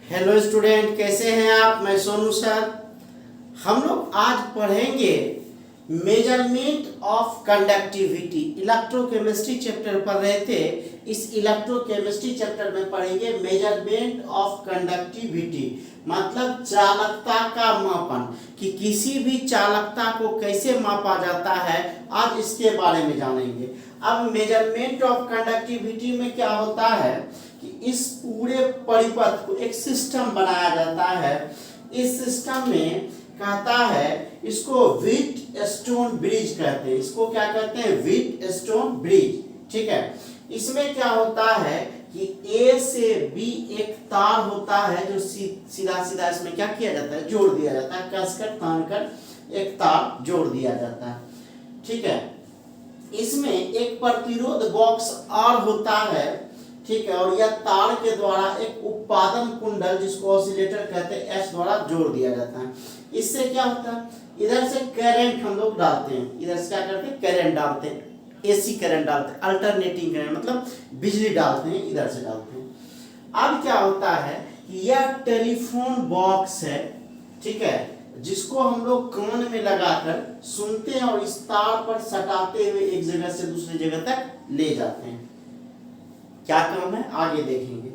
Hello student, कैसे हैं आप? मैं सोनू सर। हम लोग आज पढ़ेंगे measurement of conductivity. Electrochemistry chapter पढ़ रहे थे। इस इलेक्ट्रोकेमिस्ट्री चैप्टर में पढ़ेंगे मेजरमेंट ऑफ कंडक्टिविटी, मतलब चालकता का मापन, कि किसी भी चालकता को कैसे मापा जाता है। आज इसके बारे में जानेंगे। अब मेजरमेंट ऑफ कंडक्टिविटी में क्या होता है कि इस पूरे परिपथ को एक सिस्टम बनाया जाता है। इस सिस्टम में कहता है, इसको व्हीटस्टोन ब्रिज कहते हैं। इसको क्या कहते हैं? Wheatstone bridge. ठीक है। इसमें क्या होता है कि ए से बी एक तार होता है जो सीधा सीधा इसमें क्या किया जाता है? जोड़ दिया जाता है। कसकर तानकर एक तार जोड़ दिया जाता है। ठीक है। इसमें एक प्रतिरोध बॉक्स और होता है। ठीक है। और यह तार के द्वारा एक उत्पादन कुंडल, जिसको ऑसिलेटर कहते हैं, एस द्वारा जोड़ दिया जाता है। इससे क्या होता है? इधर से करंट हम लोग डालते हैं। इधर से क्या करते हैं? करंट डालते हैं, एसी करंट डालते हैं, अल्टरनेटिंग करंट, मतलब बिजली डालते हैं, इधर से डालते हैं। अब क्या होता है कि यह टेलीफोन बॉक्स है। ठीक है। जिसको हम लोग कान में लगाकर सुनते हैं और इस तार पर सटाते हुए एक जगह से दूसरी जगह तक ले जाते हैं। क्या काम है आगे देखेंगे।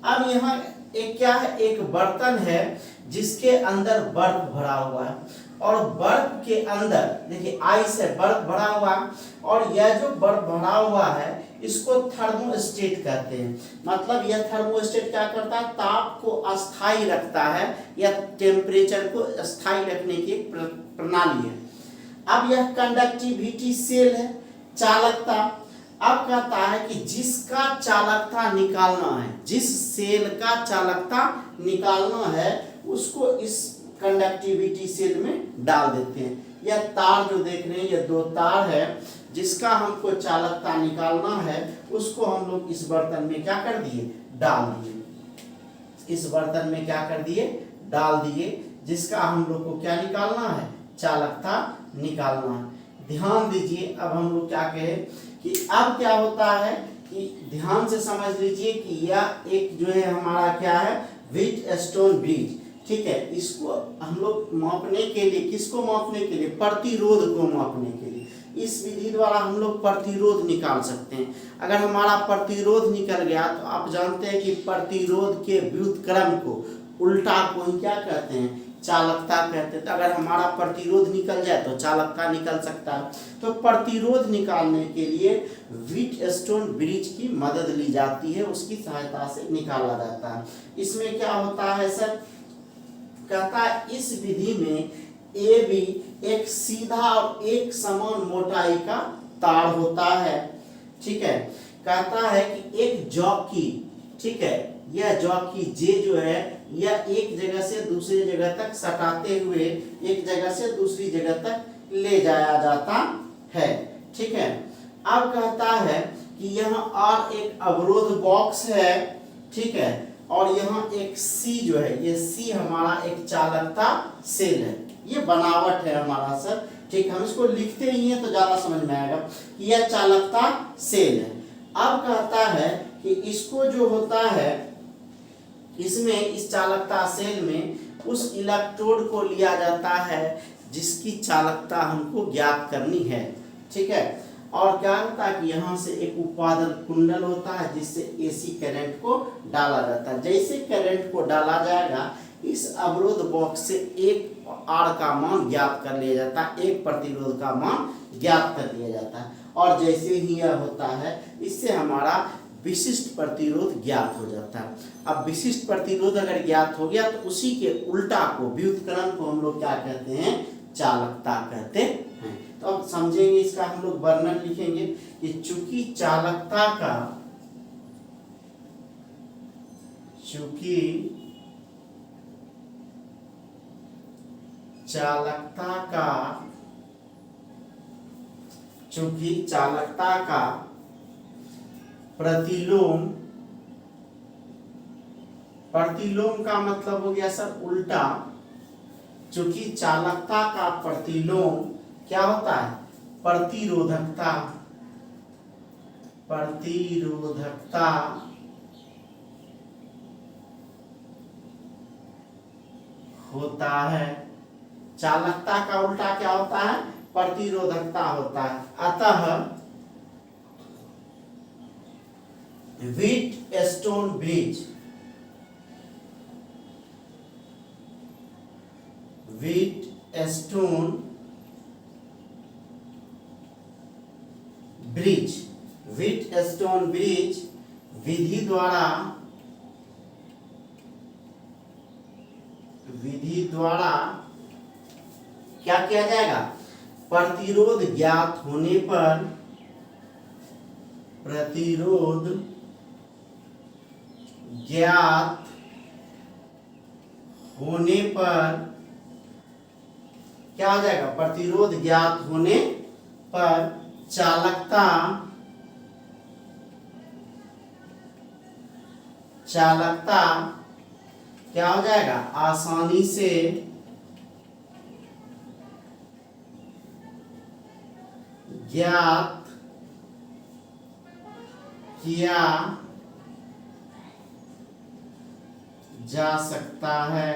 अब यहाँ एक क्या है? एक बर्तन है जिसके अंदर बर्फ भरा हुआ है, और बर्फ के अंदर देखिए आइस है, बर्फ भरा हुआ है। और यह जो बर्फ भरा हुआ है इसको थर्मोस्टेट कहते हैं। मतलब यह थर्मोस्टेट क्या करता है? ताप को अस्थाई रखता है, या टेम्परेचर को अस्थाई रखने की एक प्रणाली है। अब यह कंडक्टिविटी सेल है, चालकता। अब कहता है कि जिसका चालकता निकालना है, जिस सेल का चालकता निकालना है, उसको इस कंडक्टिविटी सेल में डाल देते हैं। यह तार जो देख रहे हैं, यह दो तार है, जिसका हमको चालकता निकालना है, उसको हम लोग इस बर्तन में क्या कर दिए? डाल दिए। इस बर्तन में क्या कर दिए? डाल दिए। जिसका हम लोग को क्या निकालना है? चालकता निकालना है। ध्यान दीजिए। अब हम लोग क्या कहें कि अब क्या होता है कि ध्यान से समझ लीजिए कि यह एक जो है हमारा क्या है? Wheatstone bridge. ठीक है। इसको हम लोग मापने के लिए, किसको मापने के लिए? प्रतिरोध को मापने के लिए इस विधि द्वारा हम लोग प्रतिरोध निकाल सकते हैं। अगर हमारा प्रतिरोध निकल गया तो आप जानते हैं कि प्रतिरोध के व्युत्क्रम को, उल्टा को ही क्या कहते हैं? चालकता कहते हैं। तो अगर हमारा प्रतिरोध निकल जाए तो चालकता निकल सकता है। तो प्रतिरोध निकालने के लिए व्हीटस्टोन ब्रिज की मदद ली जाती है, उसकी सहायता से निकाला जाता है। इसमें क्या होता है सर? कहता है इस विधि में ए बी एक सीधा और एक समान मोटाई का तार होता है। ठीक है। कहता है कि एक जॉकी, ठीक है, यह जॉकी जे जो है, यह एक जगह से दूसरी जगह तक सटाते हुए एक जगह से दूसरी जगह तक ले जाया जाता है। ठीक है। अब कहता है कि यहाँ और एक अवरोध बॉक्स है। ठीक है। और यहाँ एक सी जो है, ये सी हमारा एक चालकता सेल है। ये बनावट है हमारा सर। ठीक, हम इसको लिखते ही हैं तो ज्यादा समझ में आएगा कि यह चालकता सेल है। अब कहता है कि इसको जो होता है, इसमें इस चालकता सेल में उस इलेक्ट्रोड को लिया जाता है जिसकी चालकता हमको ज्ञात करनी है। ठीक है। और क्या होता है कि यहाँ से एक उत्पादन कुंडल होता है जिससे एसी करंट को डाला जाता है। जैसे करंट को डाला जाएगा, इस अवरोध बॉक्स से एक आर का मान ज्ञात कर लिया जाता है, एक प्रतिरोध का मान ज्ञात कर लिया जाता है। और जैसे ही यह होता है, इससे हमारा विशिष्ट प्रतिरोध ज्ञात हो जाता है। अब विशिष्ट प्रतिरोध अगर ज्ञात हो गया तो उसी के उल्टा को, व्युत्क्रम को हम लोग क्या कहते हैं? चालकता कहते हैं। तो अब समझेंगे, इसका हम लोग वर्णन लिखेंगे कि चूंकि चालकता का प्रतिलोम का मतलब हो गया सर उल्टा। चूंकि चालकता का प्रतिलोम क्या होता है? प्रतिरोधकता होता है। चालकता का उल्टा क्या होता है? प्रतिरोधकता होता है। अतः Wheatstone bridge, Wheatstone bridge, Wheatstone bridge विधि द्वारा क्या किया जाएगा? प्रतिरोध ज्ञात होने पर, प्रतिरोध ज्ञात होने पर क्या हो जाएगा? प्रतिरोध ज्ञात होने पर चालकता क्या हो जाएगा? आसानी से ज्ञात किया जा सकता है।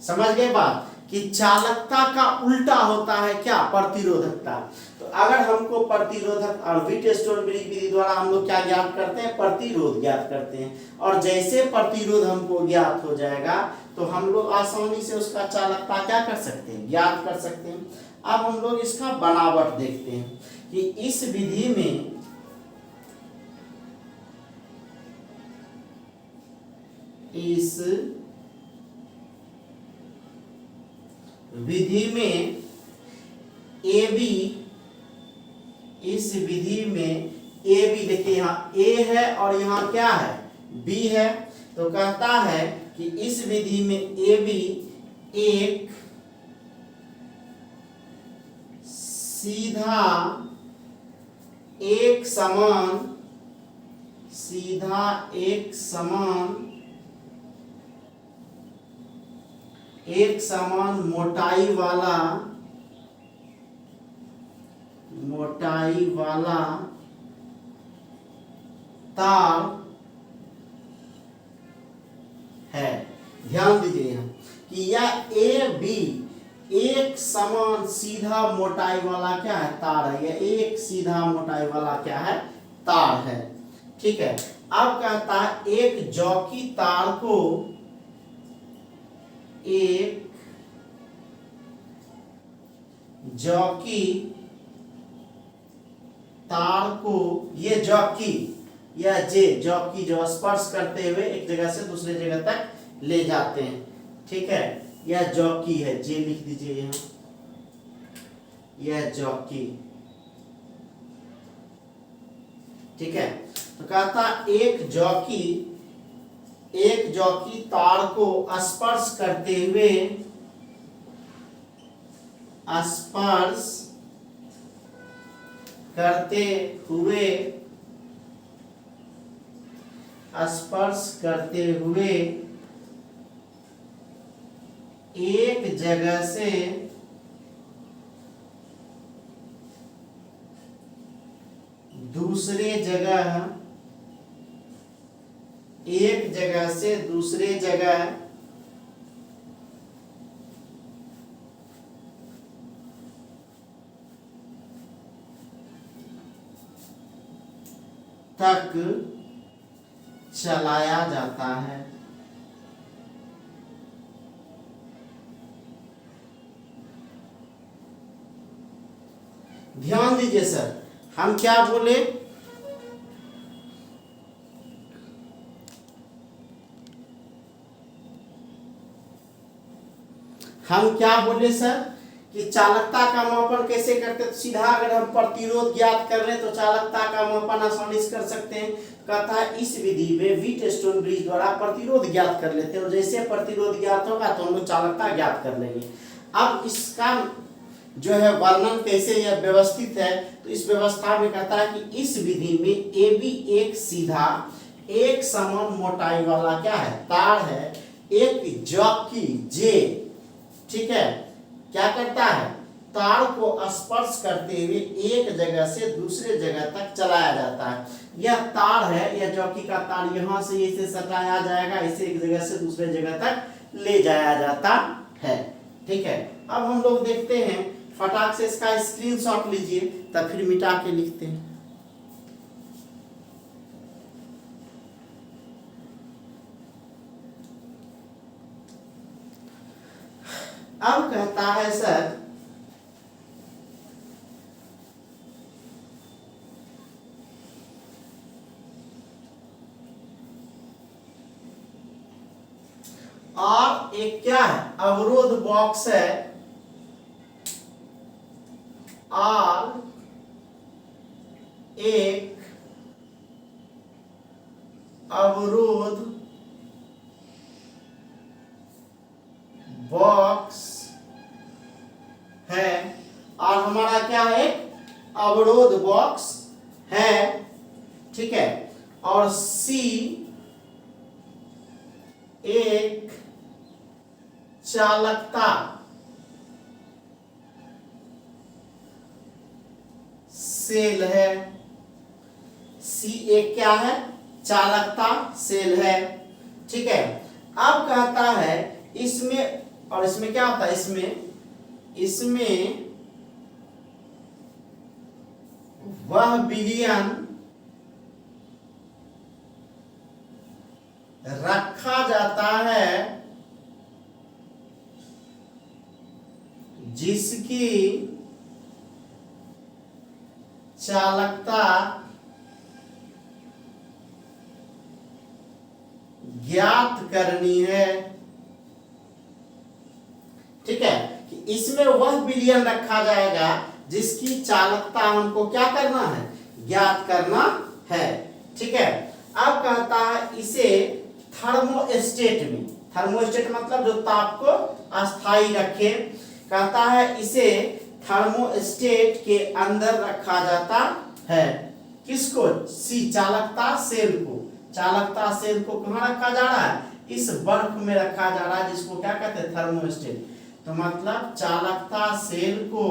समझ गए बात कि चालकता का उल्टा होता है क्या? प्रतिरोधकता। तो अगर हमको प्रतिरोधक और व्हीटस्टोन ब्रिज विधि द्वारा हम लोग क्या ज्ञात करते हैं? प्रतिरोध ज्ञात करते हैं। और जैसे प्रतिरोध हमको ज्ञात हो जाएगा तो हम लोग आसानी से उसका चालकता क्या कर सकते हैं? ज्ञात कर सकते हैं। अब हम लोग इसका बनावट देखते हैं कि इस विधि में इस विधि में ए बी, देखिए यहाँ ए है और यहाँ क्या है? बी है। तो कहता है कि इस विधि में ए बी एक सीधा एक समान मोटाई वाला तार है। ध्यान दीजिए यहाँ कि यह ए बी एक समान सीधा मोटाई वाला क्या है? तार है। यह एक सीधा मोटाई वाला क्या है? तार है। ठीक है। अब कहता है एक जॉकी तार को ये जॉकी जो स्पर्श करते हुए एक जगह से दूसरे जगह तक ले जाते हैं। ठीक है। यह जॉकी है, जे लिख दीजिए यहाँ, यह जॉकी। ठीक है। तो कहता एक जॉकी तार को स्पर्श करते हुए एक जगह से दूसरे जगह तक चलाया जाता है। ध्यान दीजिए सर, हम क्या बोले? सर कि चालकता का मापन कैसे करते? तो सीधा अगर हम प्रतिरोध ज्ञात कर रहे हैं तो चालकता का मापन आसानी से कर सकते हैं। कहता है इस विधि में व्हीटस्टोन ब्रिज द्वारा प्रतिरोध ज्ञात कर लेते हैं और जैसे प्रतिरोध ज्ञात होगा तो हम लोग चालकता ज्ञात कर लेंगे। अब इसका जो है वर्णन कैसे यह व्यवस्थित है, तो इस व्यवस्था में कहता है कि इस विधि में ए बी एक सीधा एक समान मोटाई वाला क्या है? तार है। एक जॉकी जे, ठीक है, क्या करता है? तार को स्पर्श करते हुए एक जगह से दूसरे जगह तक चलाया जाता है। यह तार है, यह जॉकी का तार यहाँ से इसे सटाया जाएगा, इसे एक जगह से दूसरे जगह तक ले जाया जाता है। ठीक है, अब हम लोग देखते हैं, फटाक से इसका स्क्रीनशॉट लीजिए, तब फिर मिटा के लिखते हैं। अब कहता है सर और एक क्या है, अवरोध बॉक्स है, और एक अवरोध बॉक्स है, और हमारा क्या है, एक अवरोध बॉक्स है। ठीक है, और सी एक चालकता सेल है। सी एक क्या है, चालकता सेल है। ठीक है, अब कहता है इसमें, और इसमें क्या होता है, इसमें वह विलयन रखा जाता है जिसकी चालकता ज्ञात करनी है। ठीक है, कि इसमें वह विलयन रखा जाएगा जिसकी चालकता हमको क्या करना है, ज्ञात करना है। ठीक है, अब कहता है इसे थर्मोस्टेट में, थर्मोस्टेट मतलब जो ताप को अस्थाई रखे, कहता है इसे थर्मोस्टेट के अंदर रखा जाता है। किसको, सी चालकता सेल को, चालकता सेल को कहाँ रखा जा रहा है, इस बर्फ में रखा जा रहा है, जिसको क्या कहते हैं, थर्मोस्टेट। तो मतलब चालकता सेल को,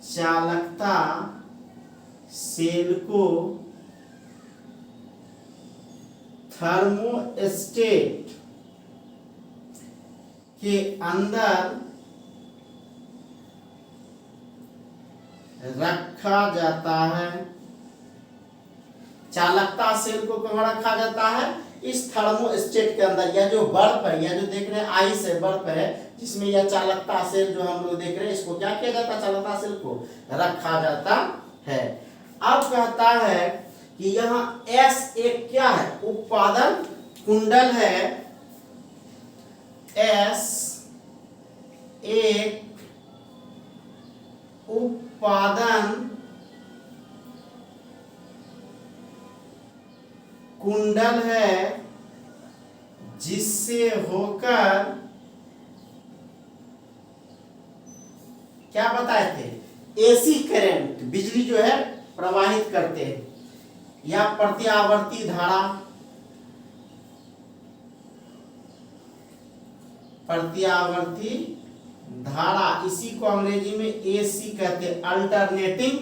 चालकता सेल को थर्मोस्टेट के अंदर रखा जाता है। चालकता सेल को कहाँ रखा जाता है, इस थर्मोस्टेट के अंदर। यह जो बर्फ है, यह जो देख रहे हैं आइस है, बर्फ है, जिसमें यह चालकता सेल जो हम लोग देख रहे हैं, इसको क्या किया जाता है, चालकता सेल को रखा जाता है। अब कहता है कि यहाँ S एक क्या है, उत्पादन कुंडल है, S एक उत्पादन कुंडल है जिससे होकर क्या बताए थे, एसी करंट, बिजली जो है प्रवाहित करते हैं, या प्रत्यावर्ती धारा, प्रत्यावर्ती धारा, इसी को अंग्रेजी में एसी कहते हैं, अल्टरनेटिंग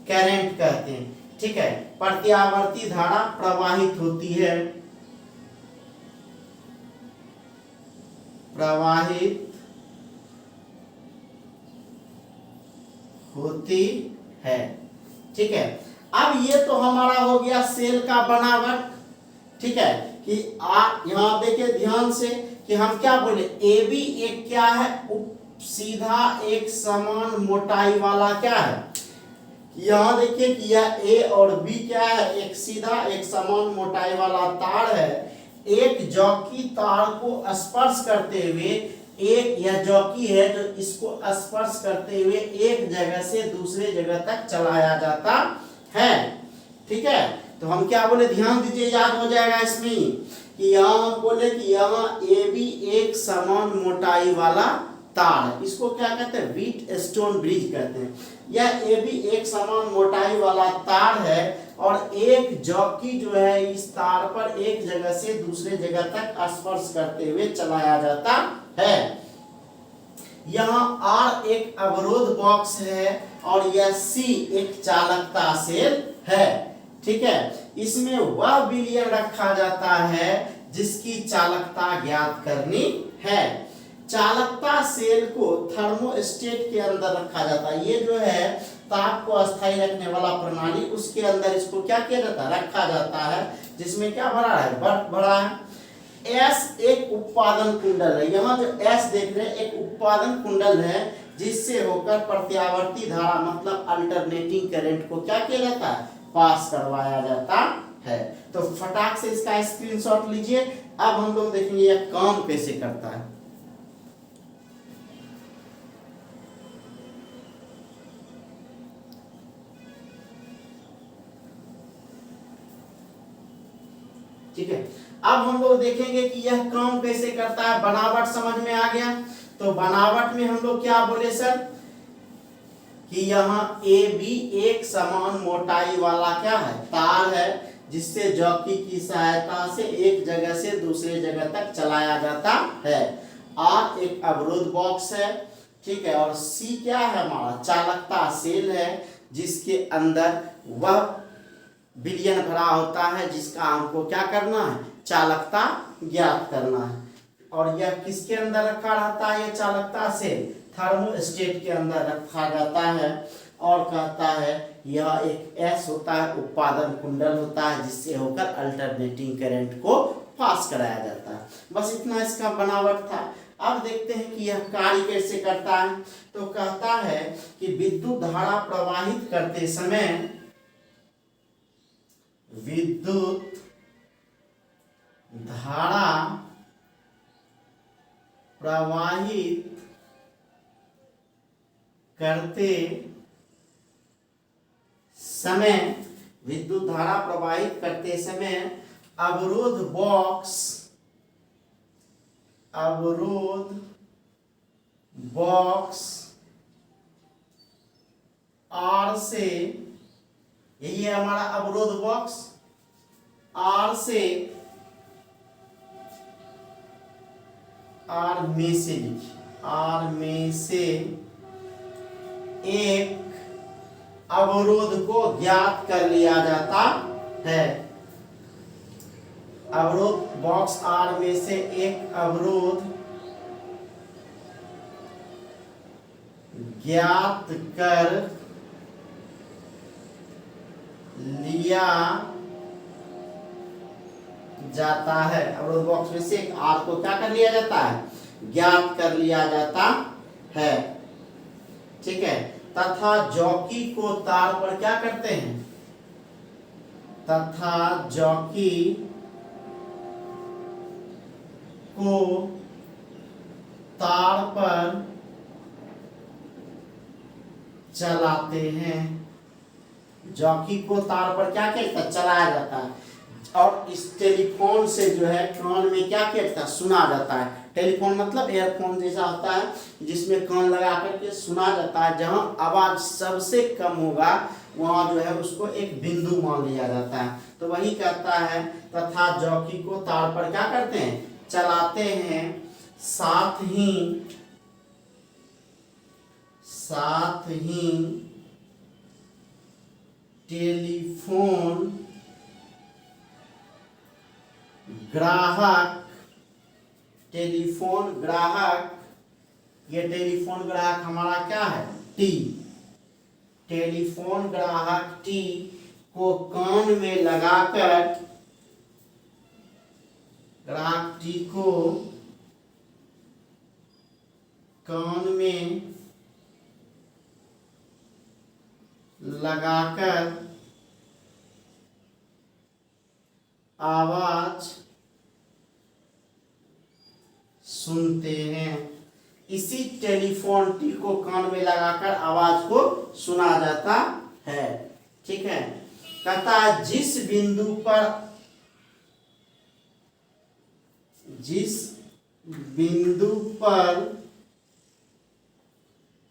करंट कहते हैं। ठीक है, प्रत्यावर्ती धारा प्रवाहित होती है, प्रवाहित होती है। ठीक है, अब ये तो हमारा हो गया सेल का बनावट। ठीक है, कि आप यहां देखिए ध्यान से कि हम क्या बोले, ए बी एक क्या है, सीधा एक समान मोटाई वाला क्या है। यहाँ देखिए कि यह ए और बी क्या है, एक सीधा एक समान मोटाई वाला तार है। एक जॉकी तार को स्पर्श करते हुए, एक यह जॉकी है जो इसको स्पर्श करते हुए एक जगह से दूसरे जगह तक चलाया जाता है। ठीक है, तो हम क्या बोले, ध्यान दीजिए, याद हो जाएगा इसमें कि यहाँ हम बोले कि यहाँ ए बी एक समान मोटाई वाला तार है, इसको क्या कहते हैं, व्हीट स्टोन ब्रिज कहते हैं। यह ए बी एक समान मोटाई वाला तार है, और एक जॉकी जो है इस तार पर एक जगह से दूसरे जगह तक स्पर्श करते हुए चलाया जाता है। यहाँ R एक अवरोध बॉक्स है और यह C एक चालकता सेल है। ठीक है, इसमें वह विलयन रखा जाता है जिसकी चालकता ज्ञात करनी है। चालकता सेल को थर्मोस्टेट के अंदर रखा जाता है। ये जो है ताप को अस्थायी रखने वाला प्रणाली, उसके अंदर इसको क्या किया जाता है, रखा जाता है, जिसमें क्या भरा है, बर्फ भरा है। एस एक उत्पादन कुंडल है। यहाँ जो एस देख रहे हैं एक उत्पादन कुंडल है जिससे होकर प्रत्यावर्ती धारा मतलब अल्टरनेटिंग करंट को क्या किया जाता है, पास करवाया जाता है। तो फटाक से इसका स्क्रीनशॉट लीजिए। अब हम लोग देखेंगे यह काम कैसे करता है। ठीक है, अब हम लोग देखेंगे कि यह काम कैसे करता है। बनावट समझ में आ गया। तो बनावट में हम लोग क्या बोले सर कि यहाँ ए बी एक समान मोटाई वाला क्या है, तार है, जिससे जॉकी की सहायता से एक जगह से दूसरे जगह तक चलाया जाता है। आर एक अवरोध बॉक्स है। ठीक है, और सी क्या है, हमारा चालकता सेल है, जिसके अंदर वह विलयन भरा होता है जिसका हमको क्या करना है, चालकता ज्ञात करना है। और यह किसके अंदर रखा रहता है, यह चालकता सेल थर्मोस्टेट के अंदर रखा जाता है। और कहता है यह एक एस होता है, उत्पादन कुंडल होता है, जिससे होकर अल्टरनेटिंग करंट को पास कराया जाता है। बस इतना इसका बनावट था। अब देखते हैं कि यह कार्य कैसे करता है। तो कहता है कि विद्युत धारा प्रवाहित करते समय विद्युत धारा प्रवाहित करते समय विद्युत धारा प्रवाहित करते समय अवरोध बॉक्स आर से, यही है हमारा अवरोध बॉक्स, आर में से एक अवरोध को ज्ञात कर लिया जाता है। अवरोध बॉक्स आर में से एक अवरोध ज्ञात कर लिया जाता है। अवरोध बॉक्स में से एक आर को क्या कर लिया जाता है, ज्ञात कर लिया जाता है। ठीक है, तथा जॉकी को तार पर क्या करते हैं, तथा जॉकी को तार पर चलाते हैं। जॉकी को तार पर क्या कहता है, चलाया जाता है। और इस टेलीफोन से जो है कान में क्या कहता है, सुना जाता है। टेलीफोन मतलब एयरफोन जैसा होता है जिसमें कान लगा करके सुना जाता है। जहां आवाज सबसे कम होगा वहां जो है उसको एक बिंदु मान लिया जाता है। तो वही कहता है तथा जॉकी को तार पर क्या करते हैं, चलाते हैं। साथ ही टेलीफोन ग्राहक, ये टेलीफोन ग्राहक हमारा क्या है, टी। टेलीफोन ग्राहक टी को कान में लगाकर, ग्राहक टी को कान में लगाकर आवाज सुनते हैं। इसी टेलीफोन टी को कान में लगाकर आवाज को सुना जाता है। ठीक है, कहता है जिस बिंदु पर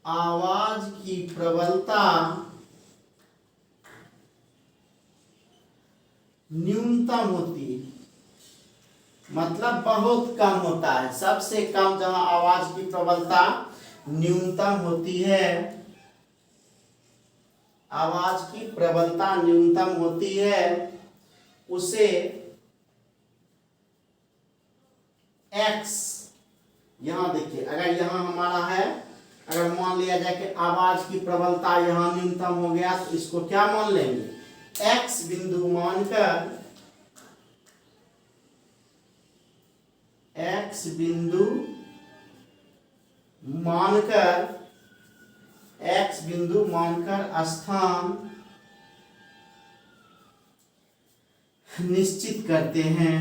आवाज की प्रबलता न्यूनतम होती है, मतलब बहुत कम होता है। सबसे कम जहां आवाज की प्रबलता न्यूनतम होती है, आवाज की प्रबलता न्यूनतम होती है, उसे x, यहां देखिए अगर यहां हमारा है, अगर मान लिया जाए कि आवाज की प्रबलता यहां न्यूनतम हो गया तो इसको क्या मान लेंगे, x बिंदु मानकर, x बिंदु मानकर, x बिंदु मानकर स्थान निश्चित करते हैं,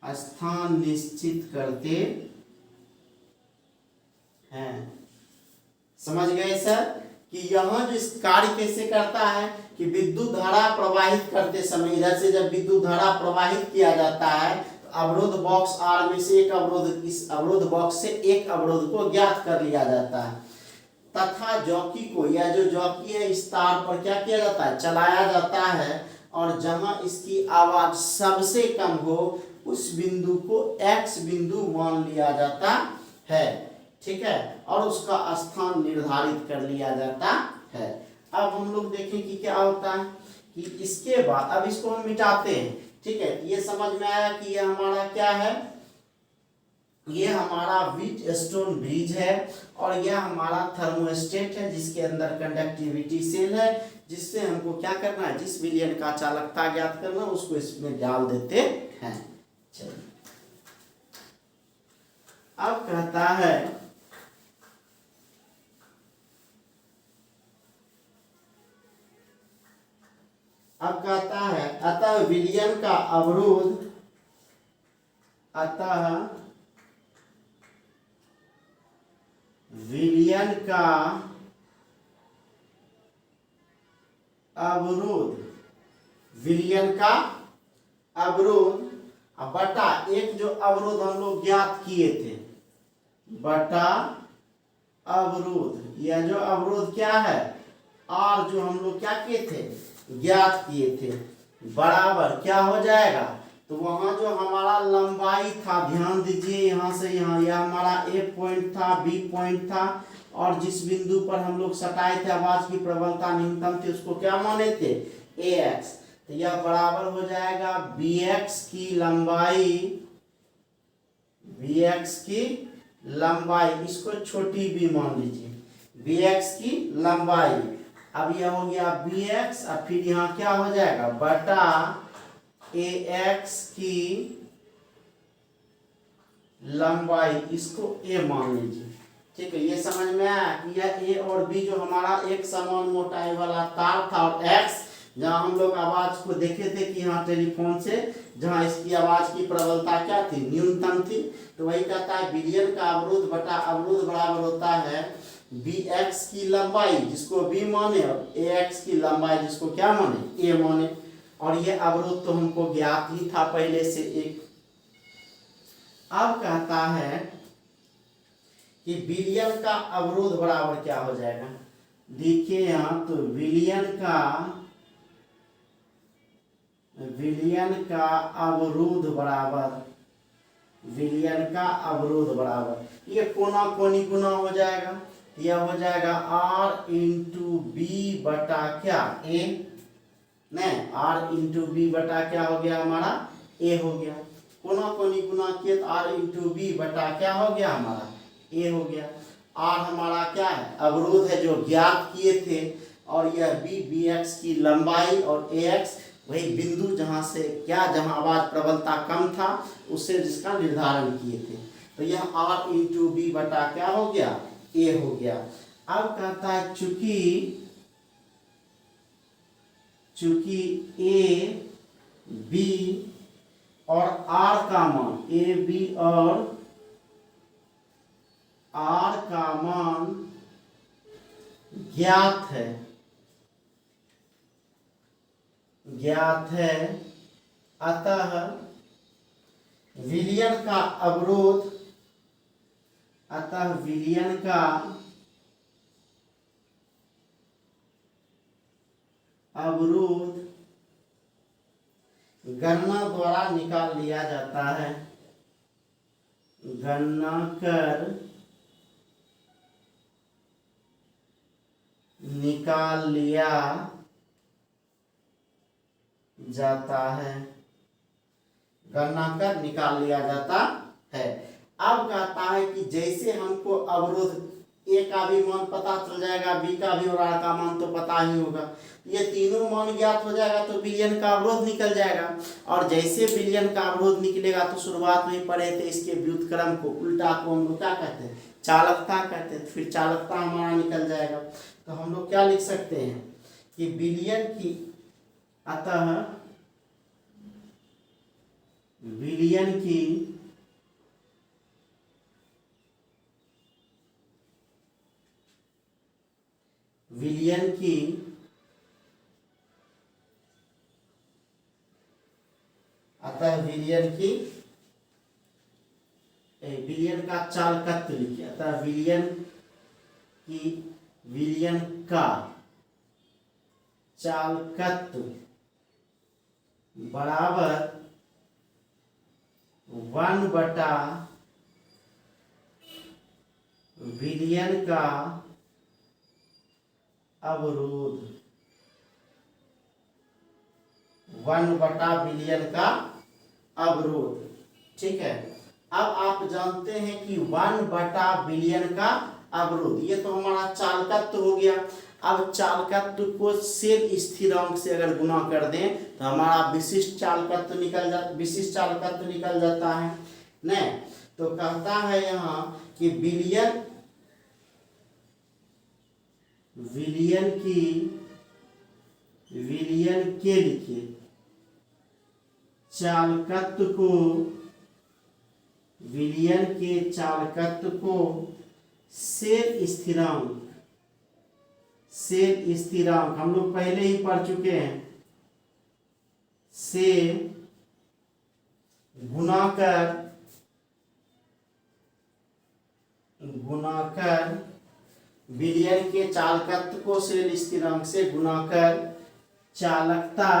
स्थान निश्चित करते हैं। समझ गए सर कि यहां जो इस कार्य कैसे करता है कि विद्युत धारा प्रवाहित करते समय, इधर से जब विद्युत धारा प्रवाहित किया जाता है तो अवरोध बॉक्स आर में से एक अवरोध, इस अवरोध बॉक्स से एक अवरोध को ज्ञात कर लिया जाता है, तथा जॉकी को, या जो जॉकी है इस तार पर क्या किया जाता है, चलाया जाता है, और जहां इसकी आवाज सबसे कम हो उस बिंदु को x बिंदु मान लिया जाता है, ठीक है, और उसका स्थान निर्धारित कर लिया जाता है। अब हम लोग देखें कि क्या होता है कि इसके बाद अब इसको हम मिटाते हैं, ठीक है। ये समझ में आया कि ये हमारा क्या है, ये हमारा व्हीटस्टोन ब्रिज है, और यह हमारा थर्मोस्टेट है जिसके अंदर कंडक्टिविटी सेल है, जिससे हमको क्या करना है, जिस विलयन का चालकता ज्ञात करना उसको इसमें डाल देते हैं। चलिए अब कहता है अतः विलयन का अवरोध, अतः विलयन का अवरोध, विलयन का अवरोध बटा एक जो अवरोध हम लोग ज्ञात किए थे, बटा अवरोध, यह जो अवरोध क्या है, आर जो हम लोग क्या किए थे, ज्ञात किए थे, बराबर क्या हो जाएगा, तो वहां जो हमारा लंबाई था, ध्यान दीजिए यहां से यहां, यह हमारा ए पॉइंट था, बी पॉइंट था, और जिस बिंदु पर हम लोग सटाए थे आवाज की प्रबलता न्यूनतम थी उसको क्या माने थे, ax, तो यह बराबर हो जाएगा bx की लंबाई, bx की लंबाई, इसको छोटी b मान लीजिए, bx की लंबाई, अब यह हो गया bx, अब फिर यहाँ क्या हो जाएगा बटा ax की लंबाई, इसको a मान लीजिए, ठीक है। ये समझ में आया कि यह a और b जो हमारा एक समान मोटाई वाला तार था, और x जहां हम लोग आवाज को देखे थे कि यहाँ टेलीफोन से जहां इसकी आवाज की प्रबलता क्या थी, न्यूनतम थी, तो वही कहता है विलयन का अवरोध बटा अवरोध बराबर होता है bx की लंबाई जिसको b माने, और ax की लंबाई जिसको क्या माने, a माने, और ये अवरोध तो हमको ज्ञात ही था पहले से एक। अब कहता है कि विलयन का अवरोध बराबर क्या हो जाएगा, देखिए यहाँ तो विलयन का अवरोध बराबर, विलयन का अवरोध बराबर, ये कोना कोनी गुना हो जाएगा, यह हो जाएगा r इंटू बी बटा क्या a, नहीं r इंटू बी बटा क्या हो गया हमारा a हो गया, कोना कोनी गुना किए तो r इंटू बी बटा क्या हो गया हमारा a हो गया। r हमारा क्या है, अवरोध है जो ज्ञात किए थे, और यह b bx की लंबाई, और ax वही बिंदु जहां से क्या, जहां आवाज प्रबलता कम था उससे जिसका निर्धारण किए थे, तो यह r इंटू बी बटा क्या हो गया, a हो गया। अब कहता है चूंकि a b और r का मान, a b और r का मान ज्ञात है, अतः विलयन का अवरोध, अतः विलयन का अवरोध गणना द्वारा निकाल लिया जाता है, गणना कर निकाल लिया जाता है, गणना कर निकाल लिया जाता है। अब कहता है कि जैसे हमको अवरोध ए का भी मान पता चल जाएगा, बी का भी और आर का मान तो पता ही होगा, ये तीनों मान ज्ञात हो जाएगा तो विलयन का अवरोध निकल जाएगा। और जैसे विलयन का अवरोध निकलेगा तो शुरुआत में पढ़े थे इसके व्युत्क्रम को, उल्टा को हम लोग क्या कहते हैं, चालकता कहते हैं। फिर चालकता हमारा निकल जाएगा तो हम लोग क्या लिख सकते हैं कि विलयन की, अतः विलयन की अतः विलयन का चालकत्व लिखिए, अतः विलयन का चालकत्व बराबर 1/, विलयन का अवरोध, 1/, विलयन का अवरोध। ठीक है, अब आप जानते हैं कि 1/, विलयन का अवरोध, ये तो हमारा चालकत्व हो गया। अब चालकत्व को सेल स्थिरांक से अगर गुना कर दें तो हमारा विशिष्ट चालकत्व निकल जाता है न। तो कहता है यहाँ कि विलयन के लिखिए चालकत्व को, विलयन के चालकत्व को सेल स्थिरांक हम लोग पहले ही पढ़ चुके हैं, से गुना कर विलयन के चालकत्व को सेल स्थिरांक से गुना कर चालकता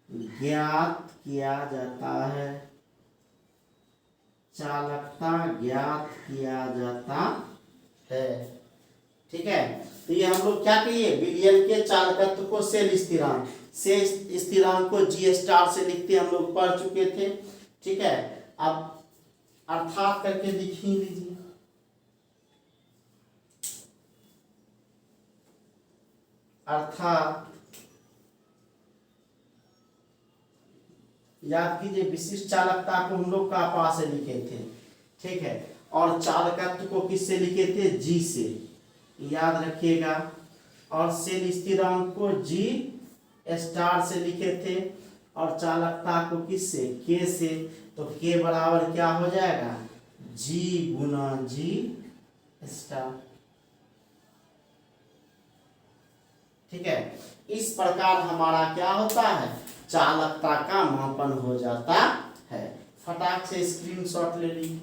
ज्ञात किया जाता है, चालकता ज्ञात किया जाता है। ठीक है, तो ये हम लोग क्या कहिए, विलयन के चालकत्व को सेल स्थिरांक को जी स्टार से लिखते हम लोग पढ़ चुके थे। ठीक है, अब अर्थात करके लिख ही लीजिए, अर्थात याद कीजिए विशिष्ट चालकता को हम लोग का से लिखे थे। ठीक है, और चालकत्व को किससे लिखे थे, जी से, याद रखिएगा। और सेल स्थिरांक को जी स्टार से लिखे थे और चालकता को किससे, के से। तो के बराबर क्या हो जाएगा, जी गुना जी स्टार। ठीक है, इस प्रकार हमारा क्या होता है, चालकता का मापन हो जाता है। फटाक से स्क्रीनशॉट ले लीजिए।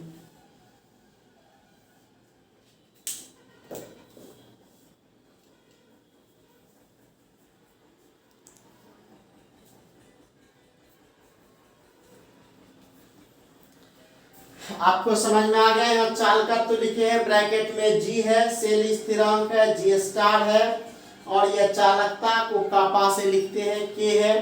आपको समझ में आ गया, यहाँ चालकत्व तो लिखे हैं, ब्रैकेट में जी है, सेल स्थिरांक है, जी स्टार है, और यह चालकता को कापा से लिखते हैं, के है।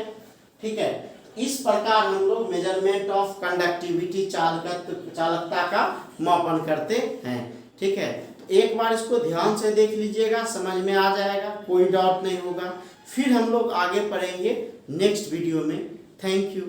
ठीक है, इस प्रकार हम लोग मेजरमेंट ऑफ कंडक्टिविटी, चालकता का मापन करते हैं। ठीक है, एक बार इसको ध्यान से देख लीजिएगा, समझ में आ जाएगा, कोई डाउट नहीं होगा। फिर हम लोग आगे पढ़ेंगे नेक्स्ट वीडियो में। Thank you.